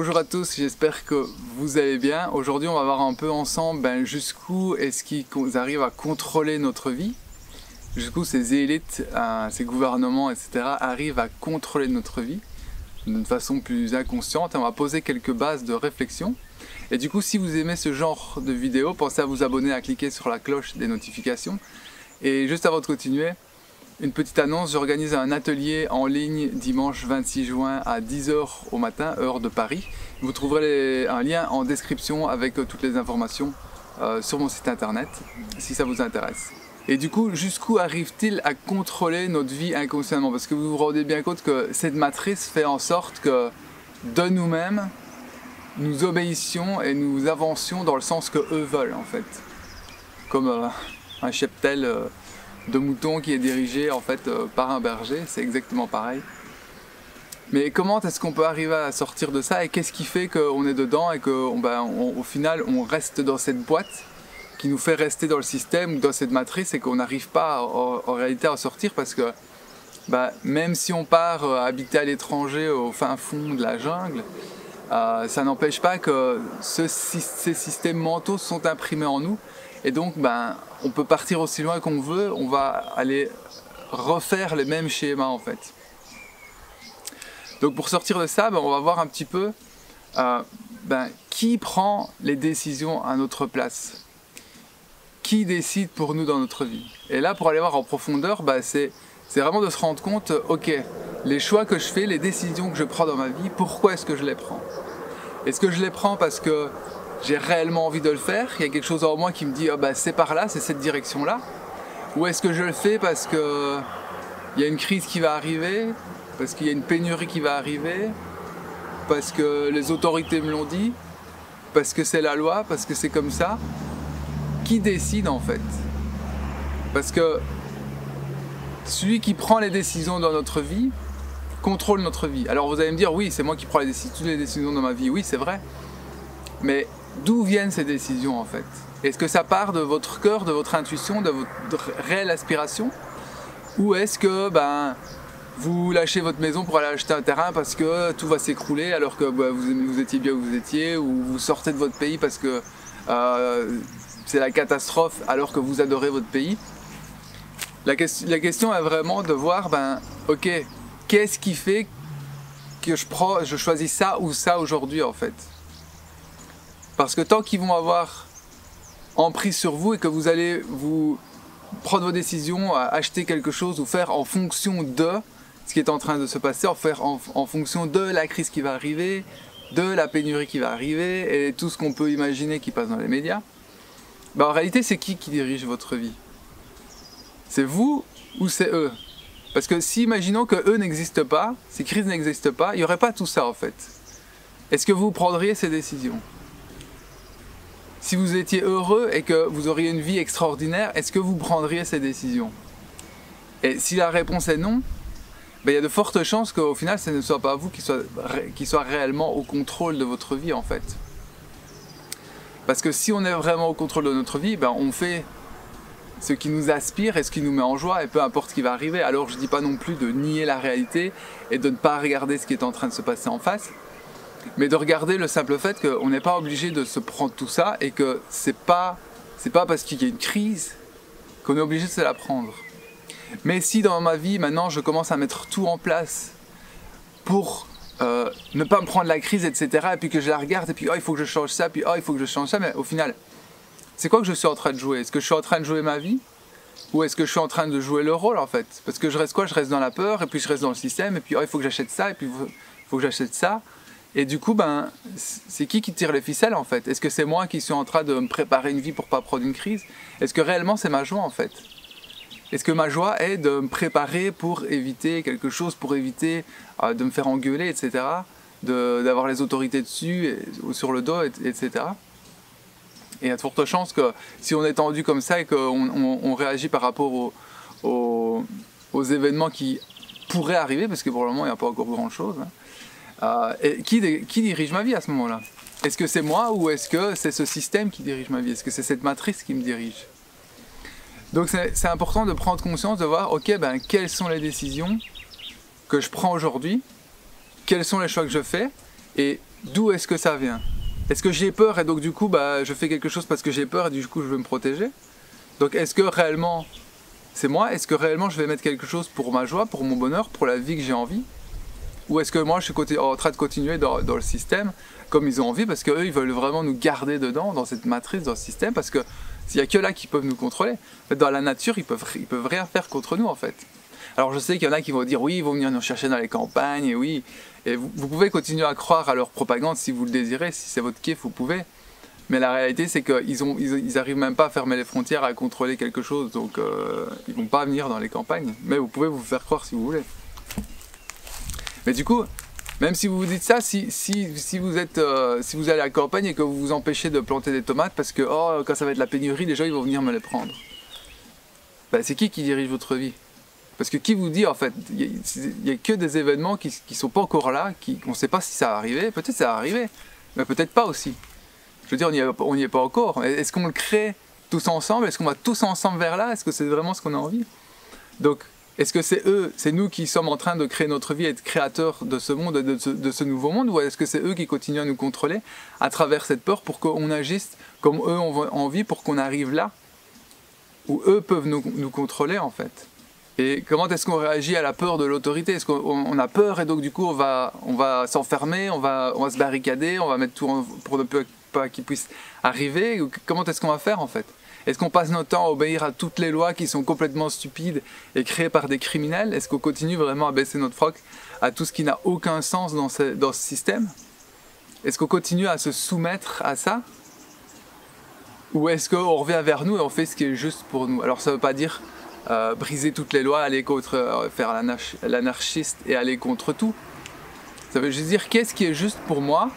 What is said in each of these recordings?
Bonjour à tous, j'espère que vous allez bien. Aujourd'hui on va voir un peu ensemble jusqu'où est-ce qu'ils arrivent à contrôler notre vie. Jusqu'où ces élites, ces gouvernements, etc. arrivent à contrôler notre vie d'une façon plus inconsciente. Et on va poser quelques bases de réflexion. Et du coup, si vous aimez ce genre de vidéo, pensez à vous abonner, à cliquer sur la cloche des notifications. Et juste avant de continuer, une petite annonce, j'organise un atelier en ligne dimanche 26 juin à 10 h au matin, heure de Paris. Vous trouverez un lien en description avec toutes les informations sur mon site internet, si ça vous intéresse. Et du coup, jusqu'où arrive-t-il à contrôler notre vie inconsciemment? Parce que vous vous rendez bien compte que cette matrice fait en sorte que de nous-mêmes, nous obéissions et nous avancions dans le sens que eux veulent en fait. Comme un cheptel de moutons qui est dirigé en fait par un berger, c'est exactement pareil. Mais comment est-ce qu'on peut arriver à sortir de ça et qu'est-ce qui fait qu'on est dedans et qu'au final on reste dans cette boîte qui nous fait rester dans le système, dans cette matrice et qu'on n'arrive pas en réalité à sortir parce que même si on part habiter à l'étranger au fin fond de la jungle, ça n'empêche pas que ces systèmes mentaux sont imprimés en nous et donc on peut partir aussi loin qu'on veut, on va aller refaire les mêmes schémas en fait. Donc pour sortir de ça, on va voir un petit peu qui prend les décisions à notre place. Qui décide pour nous dans notre vie? Et là, pour aller voir en profondeur, c'est vraiment de se rendre compte, ok, les choix que je fais, les décisions que je prends dans ma vie, pourquoi est-ce que je les prends? Est-ce que je les prends parce que j'ai réellement envie de le faire? Il y a quelque chose en moi qui me dit, c'est par là, c'est cette direction-là? Ou est-ce que je le fais parce que il y a une crise qui va arriver, parce qu'il y a une pénurie qui va arriver, parce que les autorités me l'ont dit, parce que c'est la loi, parce que c'est comme ça? Qui décide en fait? Parce que celui qui prend les décisions dans notre vie contrôle notre vie. Alors vous allez me dire, oui, c'est moi qui prends toutes les décisions dans ma vie. Oui, c'est vrai. Mais d'où viennent ces décisions en fait? Est-ce que ça part de votre cœur, de votre intuition, de votre réelle aspiration? Ou est-ce que vous lâchez votre maison pour aller acheter un terrain parce que tout va s'écrouler alors que vous étiez bien où vous étiez, ou vous sortez de votre pays parce que c'est la catastrophe alors que vous adorez votre pays? La question est vraiment de voir, ok, qu'est-ce qui fait que je choisis ça ou ça aujourd'hui en fait? Parce que tant qu'ils vont avoir emprise sur vous et que vous allez vous prendre vos décisions, acheter quelque chose ou faire en fonction de ce qui est en train de se passer, en fonction de la crise qui va arriver, de la pénurie qui va arriver et tout ce qu'on peut imaginer qui passe dans les médias, en réalité c'est qui dirige votre vie? C'est vous ou c'est eux? Parce que si imaginons que eux n'existent pas, ces crises n'existent pas, il n'y aurait pas tout ça en fait. Est-ce que vous prendriez ces décisions? Si vous étiez heureux et que vous auriez une vie extraordinaire, est-ce que vous prendriez ces décisions? Et si la réponse est non, il y a de fortes chances qu'au final ce ne soit pas vous qui soit réellement au contrôle de votre vie en fait. Parce que si on est vraiment au contrôle de notre vie, on fait ce qui nous aspire et ce qui nous met en joie et peu importe ce qui va arriver. Alors je ne dis pas non plus de nier la réalité et de ne pas regarder ce qui est en train de se passer en face, mais de regarder le simple fait qu'on n'est pas obligé de se prendre tout ça et que c'est pas parce qu'il y a une crise qu'on est obligé de se la prendre. Mais si dans ma vie maintenant je commence à mettre tout en place pour ne pas me prendre la crise, etc. et puis que je la regarde et puis il faut que je change ça, puis il faut que je change ça, mais au final c'est quoi que je suis en train de jouer? Est-ce que je suis en train de jouer ma vie? Ou est-ce que je suis en train de jouer le rôle en fait? Parce que je reste quoi? Je reste dans la peur et puis je reste dans le système et puis il faut que j'achète ça et puis il faut que j'achète ça. Et du coup, c'est qui tire les ficelles en fait? Est-ce que c'est moi qui suis en train de me préparer une vie pour pas prendre une crise? Est-ce que réellement c'est ma joie en fait? Est-ce que ma joie est de me préparer pour éviter quelque chose, pour éviter de me faire engueuler, etc. D'avoir les autorités dessus, ou sur le dos, etc. Et il y a de fortes chances que si on est tendu comme ça et qu'on réagit par rapport aux événements qui pourraient arriver, parce que pour le moment il n'y a pas encore grand-chose, et qui dirige ma vie à ce moment-là? Est-ce que c'est moi ou est-ce que c'est ce système qui dirige ma vie? Est-ce que c'est cette matrice qui me dirige? Donc c'est important de prendre conscience, de voir, ok, quelles sont les décisions que je prends aujourd'hui, quels sont les choix que je fais, et d'où est-ce que ça vient? Est-ce que j'ai peur et donc du coup bah, je fais quelque chose parce que j'ai peur et du coup je veux me protéger? Donc est-ce que réellement c'est moi? Est-ce que réellement je vais mettre quelque chose pour ma joie, pour mon bonheur, pour la vie que j'ai envie? Ou est-ce que moi je suis en train de continuer dans le système comme ils ont envie parce qu'eux ils veulent vraiment nous garder dedans, dans cette matrice, dans ce système, parce que s'il n'y a que là qui peuvent nous contrôler. En fait, dans la nature ils peuvent rien faire contre nous en fait. Alors je sais qu'il y en a qui vont dire oui, ils vont venir nous chercher dans les campagnes, et oui, et vous pouvez continuer à croire à leur propagande si vous le désirez, si c'est votre kiff, vous pouvez. Mais la réalité c'est qu'ils arrivent même pas à fermer les frontières, à contrôler quelque chose, donc ils vont pas venir dans les campagnes. Mais vous pouvez vous faire croire si vous voulez. Mais du coup, même si vous vous dites ça, si vous allez à la campagne et que vous vous empêchez de planter des tomates parce que oh, quand ça va être la pénurie, les gens ils vont venir me les prendre. Ben, c'est qui dirige votre vie? Parce que qui vous dit en fait, il n'y a que des événements qui sont pas encore là, on ne sait pas si ça va arriver, peut-être ça va arriver, mais peut-être pas aussi. Je veux dire, on n'y est pas encore. Est-ce qu'on le crée tous ensemble? Est-ce qu'on va tous ensemble vers là? Est-ce que c'est vraiment ce qu'on a envie? Donc, est-ce que c'est nous qui sommes en train de créer notre vie, être créateurs de ce monde, de ce nouveau monde, ou est-ce que c'est eux qui continuent à nous contrôler à travers cette peur pour qu'on agisse comme eux ont envie, pour qu'on arrive là où eux peuvent nous contrôler en fait? Et comment est-ce qu'on réagit à la peur de l'autorité? Est-ce qu'on a peur et donc du coup on va s'enfermer, on va se barricader, on va mettre tout pour ne pas qu'ils puissent arriver? Comment est-ce qu'on va faire en fait? Est-ce qu'on passe notre temps à obéir à toutes les lois qui sont complètement stupides et créées par des criminels? Est-ce qu'on continue vraiment à baisser notre froc à tout ce qui n'a aucun sens dans ce système? Est-ce qu'on continue à se soumettre à ça? Ou est-ce qu'on revient vers nous et on fait ce qui est juste pour nous? Alors ça ne veut pas dire briser toutes les lois, aller contre, faire l'anarchiste et aller contre tout. Ça veut juste dire qu'est-ce qui est juste pour moi,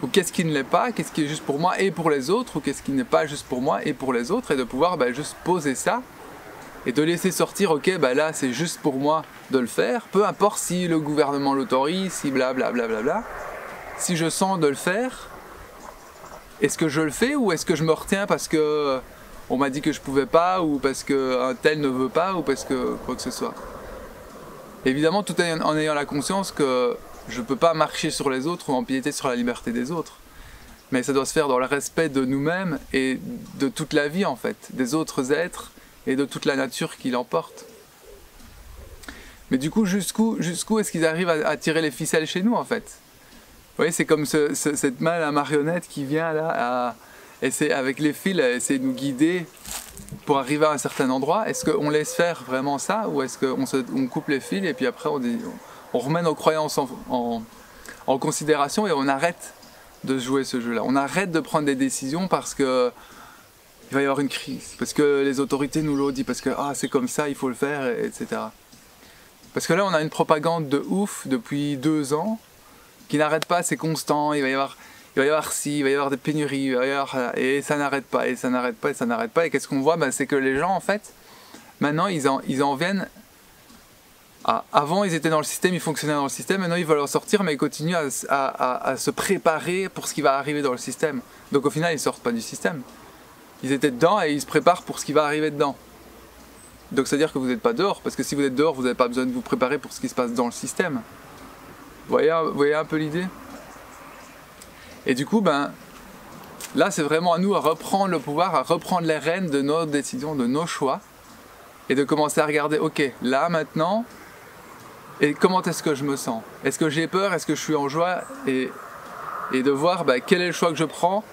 ou qu'est-ce qui ne l'est pas, qu'est-ce qui est juste pour moi et pour les autres, ou qu'est-ce qui n'est pas juste pour moi et pour les autres, et de pouvoir juste poser ça et de laisser sortir, ok, là c'est juste pour moi de le faire, peu importe si le gouvernement l'autorise, si blablabla, si je sens de le faire, est-ce que je le fais ou est-ce que je me retiens parce que on m'a dit que je pouvais pas, ou parce qu'un tel ne veut pas, ou parce que quoi que ce soit. Évidemment, tout en ayant la conscience que je ne peux pas marcher sur les autres ou empiéter sur la liberté des autres. Mais ça doit se faire dans le respect de nous-mêmes et de toute la vie en fait, des autres êtres et de toute la nature qui l'emporte. Mais du coup, jusqu'où est-ce qu'ils arrivent à tirer les ficelles chez nous en fait? Vous voyez, c'est comme cette main à marionnette qui vient là essayer avec les fils à essayer de nous guider pour arriver à un certain endroit. Est-ce qu'on laisse faire vraiment ça, ou est-ce qu'on coupe les fils et puis après on remet nos croyances en considération et on arrête de jouer ce jeu-là? On arrête de prendre des décisions parce que il va y avoir une crise, parce que les autorités nous l'ont dit, parce que c'est comme ça, il faut le faire, etc. Parce que là on a une propagande de ouf depuis 2 ans qui n'arrête pas, c'est constant, il va y avoir ci, il va y avoir des pénuries, et ça n'arrête pas, et ça n'arrête pas, et ça n'arrête pas. Et qu'est-ce qu'on voit? C'est que les gens, en fait, maintenant, ils en viennent avant, ils étaient dans le système, ils fonctionnaient dans le système, maintenant, ils veulent en sortir, mais ils continuent à se préparer pour ce qui va arriver dans le système. Donc, au final, ils ne sortent pas du système. Ils étaient dedans et ils se préparent pour ce qui va arriver dedans. Donc, c'est-à-dire que vous n'êtes pas dehors, parce que si vous êtes dehors, vous n'avez pas besoin de vous préparer pour ce qui se passe dans le système. Vous voyez un peu l'idée? Et du coup, là, c'est vraiment à nous à reprendre le pouvoir, à reprendre les rênes de nos décisions, de nos choix, et de commencer à regarder, ok, là, maintenant, et comment est-ce que je me sens? Est-ce que j'ai peur? Est-ce que je suis en joie? Et de voir quel est le choix que je prends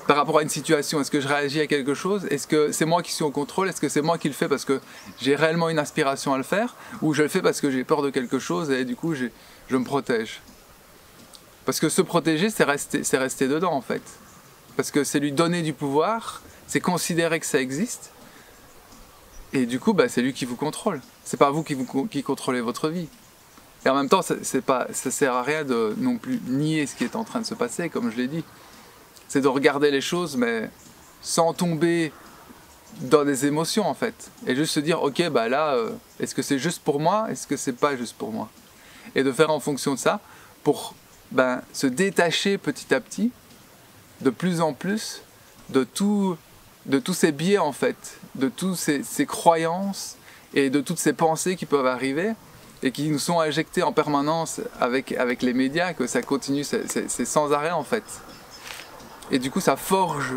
par rapport à une situation. Est-ce que je réagis à quelque chose? Est-ce que c'est moi qui suis au contrôle? Est-ce que c'est moi qui le fais parce que j'ai réellement une aspiration à le faire? Ou je le fais parce que j'ai peur de quelque chose et du coup, je me protège? Parce que se protéger, c'est rester dedans en fait. Parce que c'est lui donner du pouvoir, c'est considérer que ça existe. Et du coup, c'est lui qui vous contrôle. C'est pas vous qui contrôlez votre vie. Et en même temps, ça sert à rien de non plus nier ce qui est en train de se passer, comme je l'ai dit. C'est de regarder les choses, mais sans tomber dans des émotions en fait. Et juste se dire, ok, là, est-ce que c'est juste pour moi? Est-ce que c'est pas juste pour moi? Et de faire en fonction de ça pour se détacher petit à petit, de plus en plus, de tous ces biais en fait, de toutes ces croyances et de toutes ces pensées qui peuvent arriver, et qui nous sont injectés en permanence avec les médias, que ça continue, c'est sans arrêt en fait. Et du coup ça forge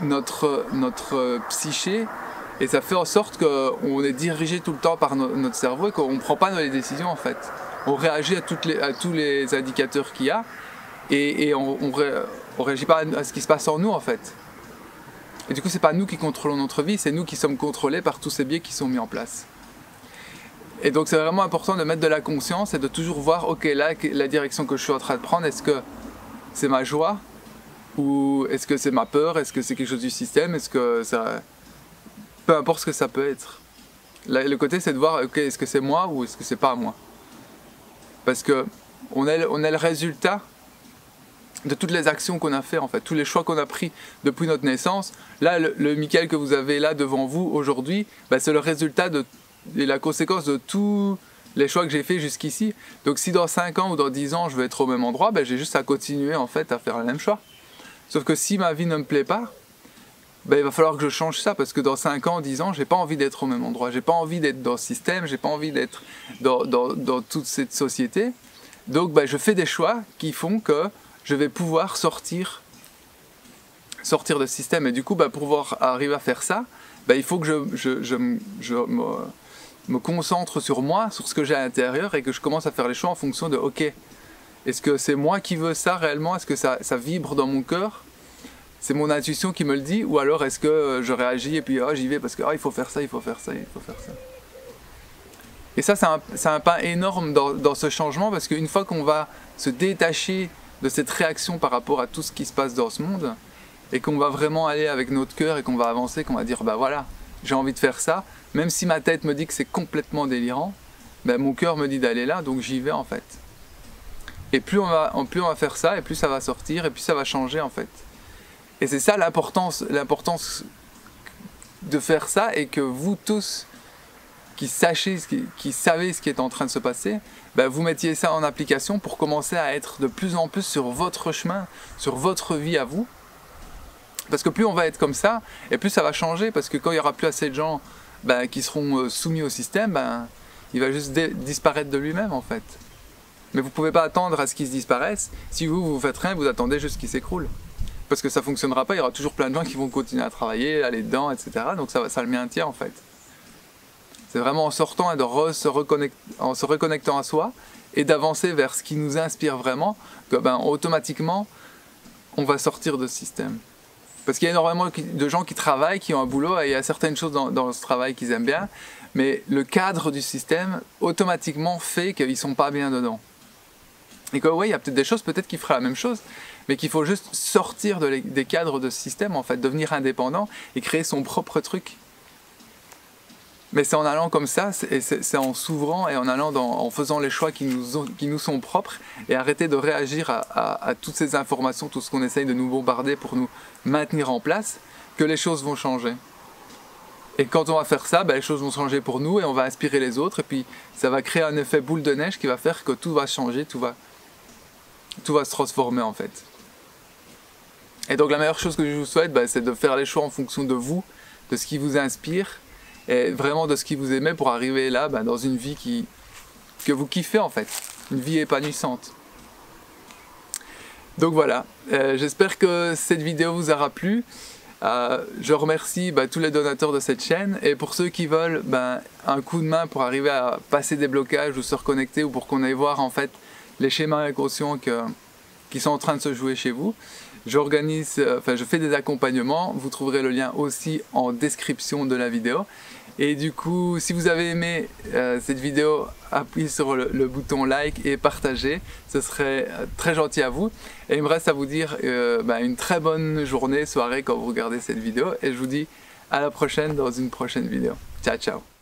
notre psyché, et ça fait en sorte qu'on est dirigé tout le temps par notre cerveau et qu'on ne prend pas les décisions en fait. On réagit à tous les indicateurs qu'il y a, et on ne réagit pas à ce qui se passe en nous en fait. Et du coup c'est pas nous qui contrôlons notre vie, c'est nous qui sommes contrôlés par tous ces biais qui sont mis en place. Et donc c'est vraiment important de mettre de la conscience et de toujours voir, ok, là, la direction que je suis en train de prendre, est-ce que c'est ma joie? Ou est-ce que c'est ma peur? Est-ce que c'est quelque chose du système? Est-ce que ça... Peu importe ce que ça peut être. Là, le côté c'est de voir, ok, est-ce que c'est moi ou est-ce que c'est pas moi? Parce que on est le résultat de toutes les actions qu'on a fait en fait, tous les choix qu'on a pris depuis notre naissance. Là, le Michael que vous avez là devant vous aujourd'hui, bah, c'est le résultat et la conséquence de tous les choix que j'ai fait jusqu'ici. Donc si dans 5 ans ou dans 10 ans je veux être au même endroit, ben j'ai juste à continuer en fait à faire le même choix. Sauf que si ma vie ne me plaît pas, ben il va falloir que je change ça, parce que dans 5 ans, 10 ans, j'ai pas envie d'être au même endroit, j'ai pas envie d'être dans ce système, j'ai pas envie d'être dans toute cette société. Donc ben, je fais des choix qui font que je vais pouvoir sortir de ce système. Et du coup, ben, pour pouvoir arriver à faire ça, ben, il faut que je me concentre sur moi, sur ce que j'ai à l'intérieur, et que je commence à faire les choix en fonction de, ok, est-ce que c'est moi qui veux ça réellement? Est-ce que ça vibre dans mon cœur? C'est mon intuition qui me le dit? Ou alors est-ce que je réagis et puis j'y vais parce que il faut faire ça, il faut faire ça, il faut faire ça? Et ça, c'est un pas énorme dans ce changement, parce qu'une fois qu'on va se détacher de cette réaction par rapport à tout ce qui se passe dans ce monde, et qu'on va vraiment aller avec notre cœur et qu'on va avancer, qu'on va dire, bah voilà, j'ai envie de faire ça, même si ma tête me dit que c'est complètement délirant, ben mon cœur me dit d'aller là, donc j'y vais en fait. Et plus on va faire ça, et plus ça va sortir, et plus ça va changer en fait. Et c'est ça l'importance de faire ça, et que vous tous qui savez ce qui est en train de se passer, ben vous mettiez ça en application pour commencer à être de plus en plus sur votre chemin, sur votre vie à vous. Parce que plus on va être comme ça, et plus ça va changer, parce que quand il n'y aura plus assez de gens qui seront soumis au système, il va juste disparaître de lui-même en fait. Mais vous ne pouvez pas attendre à ce qu'il se disparaisse. Si vous faites rien, vous attendez juste qu'il s'écroule. Parce que ça ne fonctionnera pas, il y aura toujours plein de gens qui vont continuer à travailler, aller dedans, etc. Donc ça le maintient en fait. C'est vraiment en sortant et en se reconnectant à soi, et d'avancer vers ce qui nous inspire vraiment, que automatiquement, on va sortir de ce système. Parce qu'il y a énormément de gens qui travaillent, qui ont un boulot, et il y a certaines choses dans ce travail qu'ils aiment bien, mais le cadre du système, automatiquement, fait qu'ils ne sont pas bien dedans. Et que oui, il y a peut-être des choses peut-être qui feraient la même chose, mais qu'il faut juste sortir des cadres de ce système, en fait, devenir indépendant et créer son propre truc. Mais c'est en allant comme ça, c'est en s'ouvrant et en faisant les choix qui nous sont propres, et arrêter de réagir à toutes ces informations, tout ce qu'on essaye de nous bombarder pour nous maintenir en place, que les choses vont changer. Et quand on va faire ça, les choses vont changer pour nous, et on va inspirer les autres, et puis ça va créer un effet boule de neige qui va faire que tout va changer, tout va se transformer en fait. Et donc la meilleure chose que je vous souhaite, c'est de faire les choix en fonction de vous, de ce qui vous inspire, et vraiment de ce qui vous aimez, pour arriver là dans une vie que vous kiffez en fait, une vie épanouissante. Donc voilà, j'espère que cette vidéo vous aura plu. Je remercie tous les donateurs de cette chaîne, et pour ceux qui veulent un coup de main pour arriver à passer des blocages ou se reconnecter, ou pour qu'on aille voir en fait les schémas inconscients qui sont en train de se jouer chez vous, je fais des accompagnements. Vous trouverez le lien aussi en description de la vidéo. Et du coup, si vous avez aimé cette vidéo, appuyez sur le bouton like et partagez, ce serait très gentil à vous. Et il me reste à vous dire une très bonne journée, soirée quand vous regardez cette vidéo, et je vous dis à la prochaine dans une prochaine vidéo. Ciao, ciao!